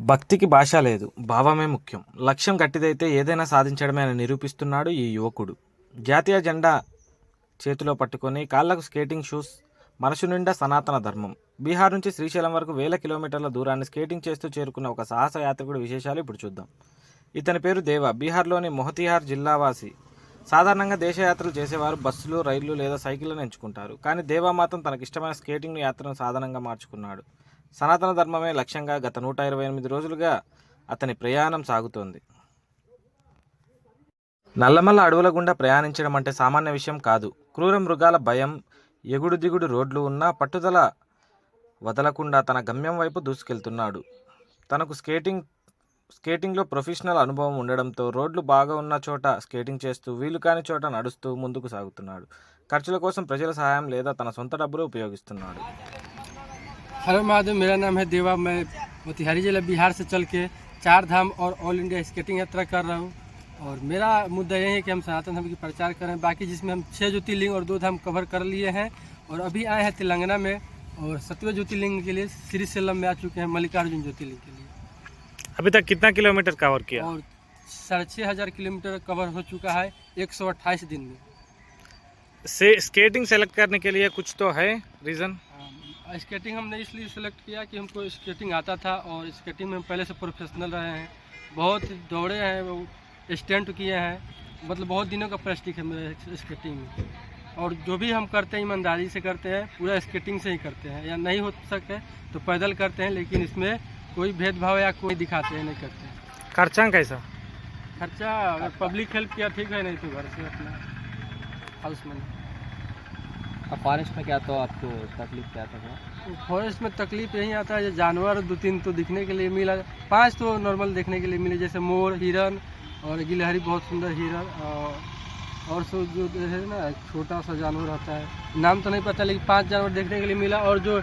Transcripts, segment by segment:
భక్తికి భాష లేదు, భావమే ముఖ్యం. లక్ష్యం గట్టిదైతే ఏదైనా సాధించడమే అని నిరూపిస్తున్నాడు ఈ యువకుడు. జాతీయ జెండా చేతిలో పట్టుకొని కాళ్లకు స్కేటింగ్ షూస్, మనసు నిండా సనాతన ధర్మం. బీహార్ నుంచి శ్రీశైలం వరకు వేల కిలోమీటర్ల దూరాన్ని స్కేటింగ్ చేస్తూ చేరుకున్న ఒక సాహస యాత్రికుడి విశేషాలు ఇప్పుడు చూద్దాం. ఇతని పేరు దేవ. బీహార్లోని మొహతిహార్ జిల్లావాసి. సాధారణంగా దేశయాత్రలు చేసేవారు బస్సులు, రైళ్లు లేదా సైకిళ్లను ఎంచుకుంటారు. కానీ దేవా మాత్రం తనకిష్టమైన స్కేటింగ్ యాత్రను సాధనంగా మార్చుకున్నాడు. సనాతన ధర్మమే లక్ష్యంగా గత 128 రోజులుగా అతని ప్రయాణం సాగుతోంది. నల్లమల్ల అడవుల గుండా ప్రయాణించడం అంటే సామాన్య విషయం కాదు. క్రూర మృగాల భయం, ఎగుడు దిగుడు రోడ్లు ఉన్నా పట్టుదల వదలకుండా తన గమ్యం వైపు దూసుకెళ్తున్నాడు. తనకు స్కేటింగ్లో ప్రొఫెషనల్ అనుభవం ఉండడంతో రోడ్లు బాగా ఉన్న చోట స్కేటింగ్ చేస్తూ, వీలు కాని చోట నడుస్తూ ముందుకు సాగుతున్నాడు. ఖర్చుల కోసం ప్రజల సహాయం లేదా తన సొంత డబ్బులు ఉపయోగిస్తున్నాడు. हेलो महादेव, मेरा नाम है देवा। मैं मोतिहारी जिला बिहार से चल के 4 धाम और ऑल इंडिया स्केटिंग यात्रा कर रहा हूँ। और मेरा मुद्दा यही है कि हम सनातन धर्म की प्रचार करें। बाकी जिसमें हम 6 ज्योतिर्लिंग और 2 धाम कवर कर लिए हैं और अभी आए हैं तेलंगाना में, और 7वें ज्योतिर्लिंग के लिए श्रीशैलम में आ चुके हैं, मल्लिकार्जुन ज्योतिर्लिंग के लिए। अभी तक कितना किलोमीटर कवर किया? और 6,500 किलोमीटर कवर हो चुका है 128 दिन में। स्केटिंग सेलेक्ट करने के लिए कुछ तो है रीज़न? स्केटिंग हमने इसलिए सेलेक्ट किया कि हमको स्केटिंग आता था और स्केटिंग में हम पहले से प्रोफेशनल रहे हैं, बहुत दौड़े हैं, स्टंट किए हैं, मतलब बहुत दिनों का प्रैक्टिस है मेरे स्केटिंग में। और जो भी हम करते हैं ईमानदारी से करते हैं, पूरा स्केटिंग से ही करते हैं, या नहीं हो सके तो पैदल करते हैं, लेकिन इसमें कोई भेदभाव या कोई दिखाते हैं नहीं करते हैं। खर्चा कैसा? खर्चा अगर पब्लिक हेल्प किया ठीक है, नहीं तो घर से अपना हाउस मनी। अब फॉरेस्ट में क्या तो आपको तकलीफ क्या था? फॉरेस्ट में तकलीफ यही आता है, जानवर 2-3 तो दिखने के लिए मिला, 5 तो नॉर्मल देखने के लिए मिले, जैसे मोर, हिरन और गिलहरी, बहुत सुंदर हिरन, और सो जो है ना छोटा सा जानवर आता है, नाम तो नहीं पता, लेकिन 5 जानवर देखने के लिए मिला। और जो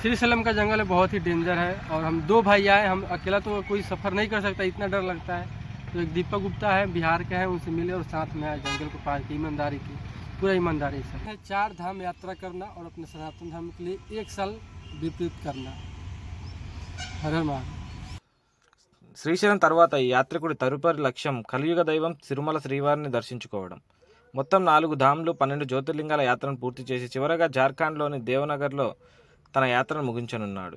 श्रीशैलम का जंगल है बहुत ही डेंजर है, और हम 2 भाई आए, हम अकेला तो कोई सफ़र नहीं कर सकता, इतना डर लगता है। तो एक दीपक गुप्ता है, बिहार के हैं, उनसे मिले और साथ में आए, जंगल को पार की ईमानदारी की, पूरा ईमानदारी से। 4 धाम यात्रा करना और अपने सनातन धर्म के लिए 1 साल विपरीत करना। हर हर महादेव। శ్రీశైలం తర్వాత ఈ యాత్రికుడి తదుపరి లక్ష్యం కలియుగ దైవం తిరుమల శ్రీవారిని దర్శించుకోవడం. మొత్తం 4 ధామ్లు, 12 జ్యోతిర్లింగాల యాత్రను పూర్తి చేసి చివరగా జార్ఖండ్లోని దేవనగర్లో తన యాత్రను ముగించనున్నాడు.